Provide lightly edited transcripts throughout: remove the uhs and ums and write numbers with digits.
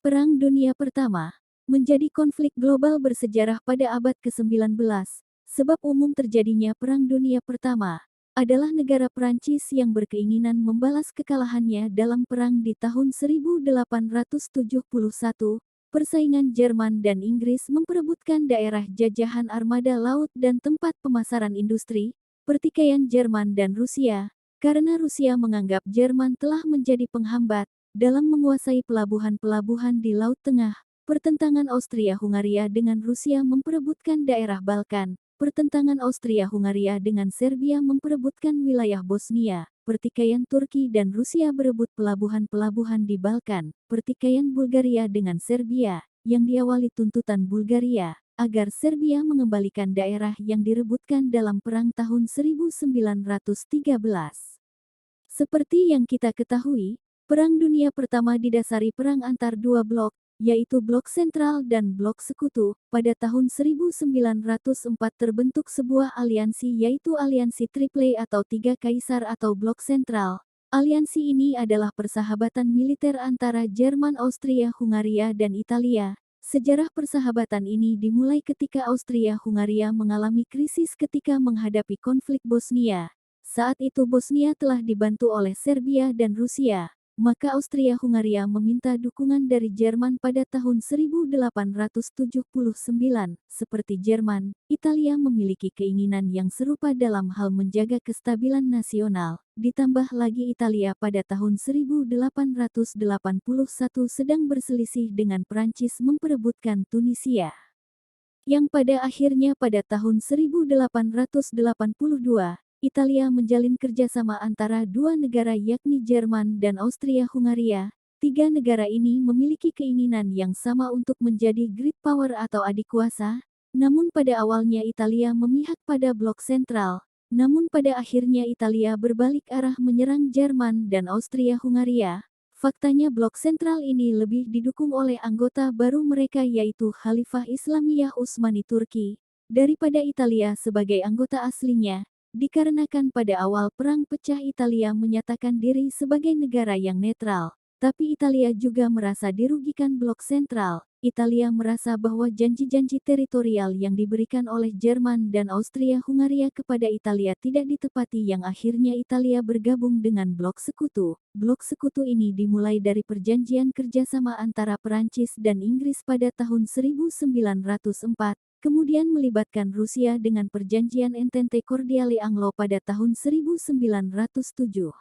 Perang Dunia Pertama menjadi konflik global bersejarah pada abad ke-19. Sebab umum terjadinya Perang Dunia Pertama adalah negara Prancis yang berkeinginan membalas kekalahannya dalam perang di tahun 1871. Persaingan Jerman dan Inggris memperebutkan daerah jajahan armada laut dan tempat pemasaran industri. Pertikaian Jerman dan Rusia, karena Rusia menganggap Jerman telah menjadi penghambat dalam menguasai pelabuhan-pelabuhan di Laut Tengah. Pertentangan Austria-Hungaria dengan Rusia memperebutkan daerah Balkan. Pertentangan Austria-Hungaria dengan Serbia memperebutkan wilayah Bosnia. Pertikaian Turki dan Rusia berebut pelabuhan-pelabuhan di Balkan. Pertikaian Bulgaria dengan Serbia, yang diawali tuntutan Bulgaria agar Serbia mengembalikan daerah yang direbutkan dalam perang tahun 1913. Seperti yang kita ketahui, Perang Dunia Pertama didasari perang antar dua blok, yaitu Blok Sentral dan Blok Sekutu. Pada tahun 1904 terbentuk sebuah aliansi, yaitu Aliansi Triple atau Tiga Kaisar atau Blok Sentral. Aliansi ini adalah persahabatan militer antara Jerman, Austria, Hungaria, dan Italia. Sejarah persahabatan ini dimulai ketika Austria-Hungaria mengalami krisis ketika menghadapi konflik Bosnia. Saat itu Bosnia telah dibantu oleh Serbia dan Rusia. Maka Austria-Hungaria meminta dukungan dari Jerman pada tahun 1879. Seperti Jerman, Italia memiliki keinginan yang serupa dalam hal menjaga kestabilan nasional. Ditambah lagi Italia pada tahun 1881 sedang berselisih dengan Prancis memperebutkan Tunisia. Yang pada akhirnya pada tahun 1882, Italia menjalin kerjasama antara dua negara yakni Jerman dan Austria-Hungaria. Tiga negara ini memiliki keinginan yang sama untuk menjadi great power atau adik kuasa. Namun pada awalnya Italia memihak pada blok sentral. Namun pada akhirnya Italia berbalik arah menyerang Jerman dan Austria-Hungaria. Faktanya blok sentral ini lebih didukung oleh anggota baru mereka yaitu Khalifah Islamiyah Utsmani Turki daripada Italia sebagai anggota aslinya. Dikarenakan pada awal perang pecah Italia menyatakan diri sebagai negara yang netral, tapi Italia juga merasa dirugikan blok sentral. Italia merasa bahwa janji-janji teritorial yang diberikan oleh Jerman dan Austria-Hungaria kepada Italia tidak ditepati yang akhirnya Italia bergabung dengan blok sekutu. Blok sekutu ini dimulai dari perjanjian kerjasama antara Perancis dan Inggris pada tahun 1904. Kemudian melibatkan Rusia dengan perjanjian Entente Cordiale Anglo pada tahun 1907.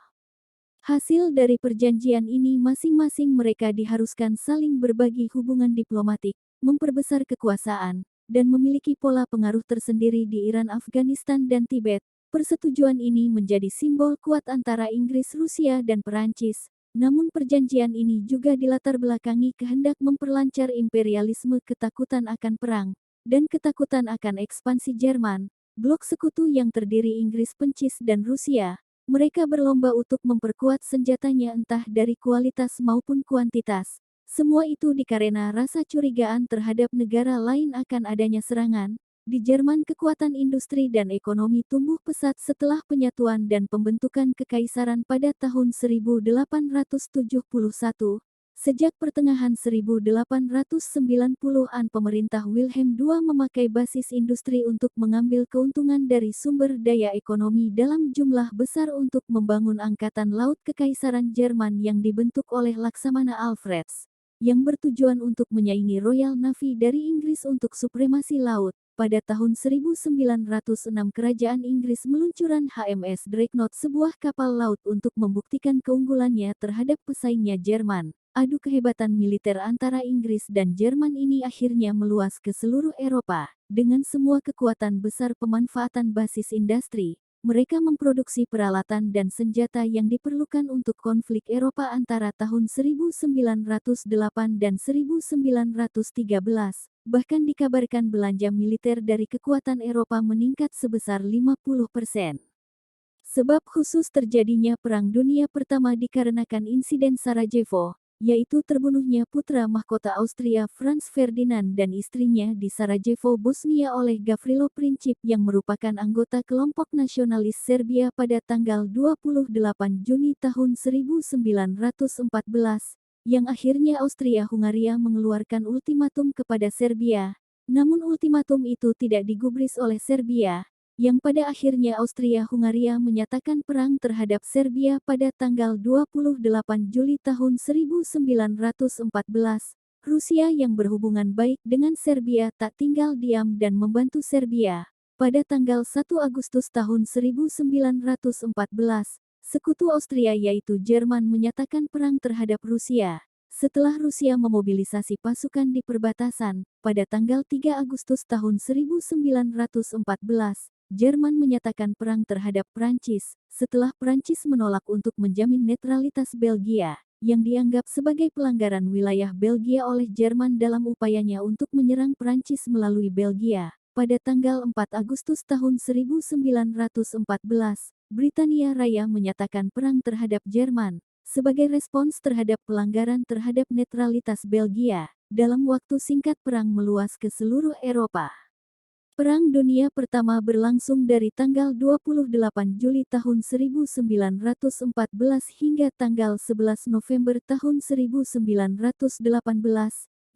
Hasil dari perjanjian ini masing-masing mereka diharuskan saling berbagi hubungan diplomatik, memperbesar kekuasaan, dan memiliki pola pengaruh tersendiri di Iran, Afghanistan, dan Tibet. Persetujuan ini menjadi simbol kuat antara Inggris, Rusia, dan Perancis. Namun perjanjian ini juga dilatar belakangi kehendak memperlancar imperialisme, ketakutan akan perang, dan ketakutan akan ekspansi Jerman. Blok sekutu yang terdiri Inggris, Prancis, dan Rusia, mereka berlomba untuk memperkuat senjatanya entah dari kualitas maupun kuantitas. Semua itu dikarena rasa curigaan terhadap negara lain akan adanya serangan. Di Jerman kekuatan industri dan ekonomi tumbuh pesat setelah penyatuan dan pembentukan kekaisaran pada tahun 1871. Sejak pertengahan 1890-an pemerintah Wilhelm II memakai basis industri untuk mengambil keuntungan dari sumber daya ekonomi dalam jumlah besar untuk membangun angkatan laut Kekaisaran Jerman yang dibentuk oleh Laksamana Alfreds, yang bertujuan untuk menyaingi Royal Navy dari Inggris untuk supremasi laut. Pada tahun 1906 kerajaan Inggris meluncurkan HMS Dreadnought, sebuah kapal laut untuk membuktikan keunggulannya terhadap pesaingnya Jerman. Adu kehebatan militer antara Inggris dan Jerman ini akhirnya meluas ke seluruh Eropa. Dengan semua kekuatan besar pemanfaatan basis industri, mereka memproduksi peralatan dan senjata yang diperlukan untuk konflik Eropa antara tahun 1908 dan 1913. Bahkan dikabarkan belanja militer dari kekuatan Eropa meningkat sebesar 50%. Sebab khusus terjadinya Perang Dunia Pertama dikarenakan insiden Sarajevo, yaitu terbunuhnya putra mahkota Austria Franz Ferdinand dan istrinya di Sarajevo, Bosnia oleh Gavrilo Princip yang merupakan anggota kelompok nasionalis Serbia pada tanggal 28 Juni tahun 1914. yang akhirnya Austria-Hungaria mengeluarkan ultimatum kepada Serbia. Namun ultimatum itu tidak digubris oleh Serbia, yang pada akhirnya Austria-Hungaria menyatakan perang terhadap Serbia pada tanggal 28 Juli tahun 1914. Rusia yang berhubungan baik dengan Serbia tak tinggal diam dan membantu Serbia. Pada tanggal 1 Agustus tahun 1914, sekutu Austria yaitu Jerman menyatakan perang terhadap Rusia. Setelah Rusia memobilisasi pasukan di perbatasan, pada tanggal 3 Agustus tahun 1914, Jerman menyatakan perang terhadap Prancis, setelah Prancis menolak untuk menjamin netralitas Belgia, yang dianggap sebagai pelanggaran wilayah Belgia oleh Jerman dalam upayanya untuk menyerang Prancis melalui Belgia. Pada tanggal 4 Agustus tahun 1914, Britania Raya menyatakan perang terhadap Jerman, sebagai respons terhadap pelanggaran terhadap netralitas Belgia. Dalam waktu singkat perang meluas ke seluruh Eropa. Perang Dunia Pertama berlangsung dari tanggal 28 Juli tahun 1914 hingga tanggal 11 November tahun 1918,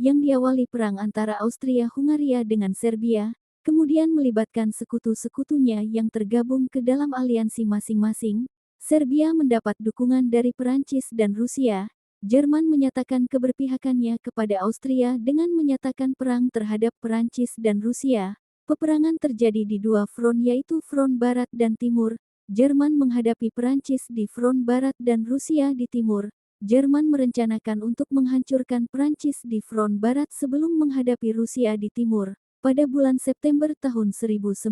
yang diawali perang antara Austria-Hungaria dengan Serbia, kemudian melibatkan sekutu-sekutunya yang tergabung ke dalam aliansi masing-masing. Serbia mendapat dukungan dari Perancis dan Rusia. Jerman menyatakan keberpihakannya kepada Austria dengan menyatakan perang terhadap Perancis dan Rusia. Peperangan terjadi di dua front yaitu front barat dan timur. Jerman menghadapi Perancis di front barat dan Rusia di timur. Jerman merencanakan untuk menghancurkan Perancis di front barat sebelum menghadapi Rusia di timur. Pada bulan September tahun 1914,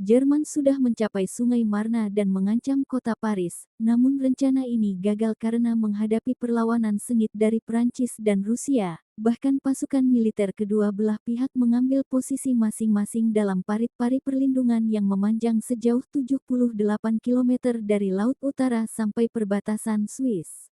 Jerman sudah mencapai Sungai Marna dan mengancam kota Paris. Namun rencana ini gagal karena menghadapi perlawanan sengit dari Prancis dan Rusia. Bahkan pasukan militer kedua belah pihak mengambil posisi masing-masing dalam parit-parit perlindungan yang memanjang sejauh 78 km dari Laut Utara sampai perbatasan Swiss.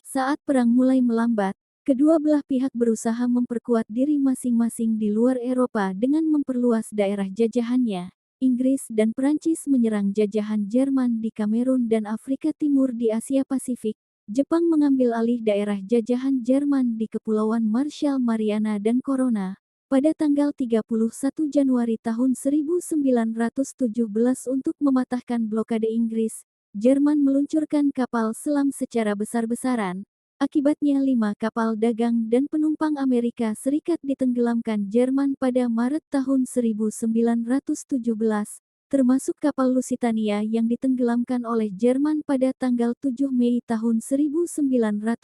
Saat perang mulai melambat, kedua belah pihak berusaha memperkuat diri masing-masing di luar Eropa dengan memperluas daerah jajahannya. Inggris dan Prancis menyerang jajahan Jerman di Kamerun dan Afrika Timur di Asia Pasifik. Jepang mengambil alih daerah jajahan Jerman di Kepulauan Marshall, Mariana dan Corona. Pada tanggal 31 Januari tahun 1917 untuk mematahkan blokade Inggris, Jerman meluncurkan kapal selam secara besar-besaran. Akibatnya 5 kapal dagang dan penumpang Amerika Serikat ditenggelamkan Jerman pada Maret tahun 1917, termasuk kapal Lusitania yang ditenggelamkan oleh Jerman pada tanggal 7 Mei tahun 1915.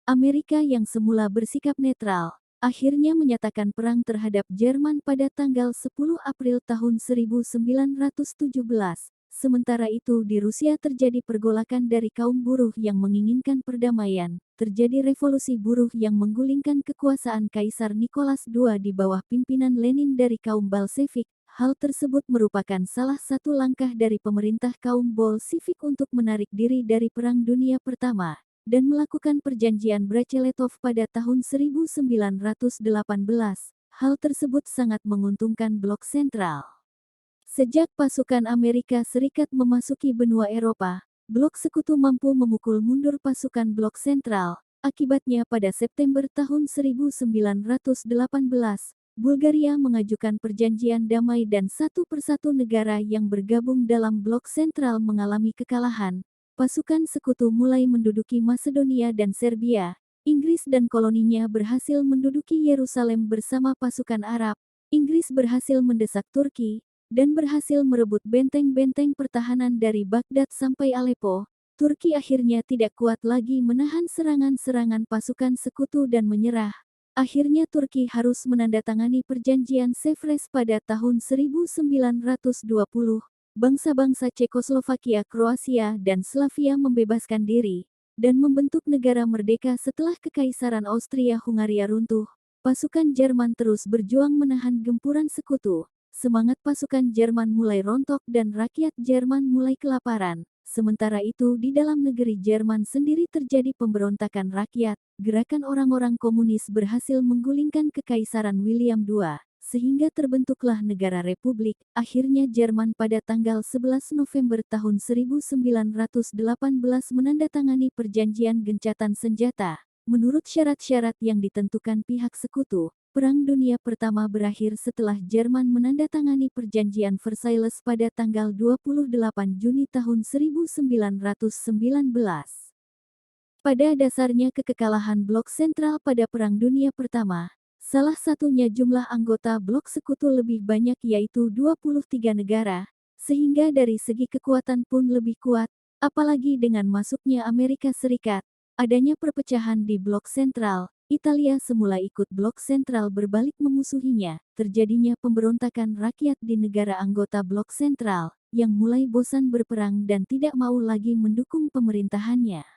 Amerika yang semula bersikap netral, akhirnya menyatakan perang terhadap Jerman pada tanggal 10 April tahun 1917. Sementara itu di Rusia terjadi pergolakan dari kaum buruh yang menginginkan perdamaian. Terjadi revolusi buruh yang menggulingkan kekuasaan Kaisar Nicholas II di bawah pimpinan Lenin dari kaum Bolshevik. Hal tersebut merupakan salah satu langkah dari pemerintah kaum Bolshevik untuk menarik diri dari Perang Dunia Pertama dan melakukan perjanjian Brest-Litov pada tahun 1918. Hal tersebut sangat menguntungkan Blok Sentral. Sejak pasukan Amerika Serikat memasuki benua Eropa, Blok Sekutu mampu memukul mundur pasukan Blok Sentral. Akibatnya pada September tahun 1918, Bulgaria mengajukan perjanjian damai dan satu persatu negara yang bergabung dalam Blok Sentral mengalami kekalahan. Pasukan Sekutu mulai menduduki Masedonia dan Serbia. Inggris dan koloninya berhasil menduduki Yerusalem bersama pasukan Arab. Inggris berhasil mendesak Turki dan berhasil merebut benteng-benteng pertahanan dari Baghdad sampai Aleppo. Turki akhirnya tidak kuat lagi menahan serangan-serangan pasukan Sekutu dan menyerah. Akhirnya Turki harus menandatangani perjanjian Sevres pada tahun 1920. Bangsa-bangsa Cekoslovakia, Kroasia, dan Slavia membebaskan diri dan membentuk negara merdeka setelah Kekaisaran Austria-Hungaria runtuh. Pasukan Jerman terus berjuang menahan gempuran Sekutu. Semangat pasukan Jerman mulai rontok dan rakyat Jerman mulai kelaparan. Sementara itu di dalam negeri Jerman sendiri terjadi pemberontakan rakyat. Gerakan orang-orang komunis berhasil menggulingkan Kekaisaran William II. sehingga terbentuklah negara republik. Akhirnya Jerman pada tanggal 11 November tahun 1918 menandatangani perjanjian gencatan senjata. Menurut syarat-syarat yang ditentukan pihak sekutu, Perang Dunia Pertama berakhir setelah Jerman menandatangani perjanjian Versailles pada tanggal 28 Juni tahun 1919. Pada dasarnya kekalahan Blok Sentral pada Perang Dunia Pertama, salah satunya jumlah anggota Blok Sekutu lebih banyak yaitu 23 negara, sehingga dari segi kekuatan pun lebih kuat, apalagi dengan masuknya Amerika Serikat. Adanya perpecahan di Blok Sentral, Italia semula ikut Blok Sentral berbalik memusuhinya, terjadinya pemberontakan rakyat di negara anggota Blok Sentral, yang mulai bosan berperang dan tidak mau lagi mendukung pemerintahannya.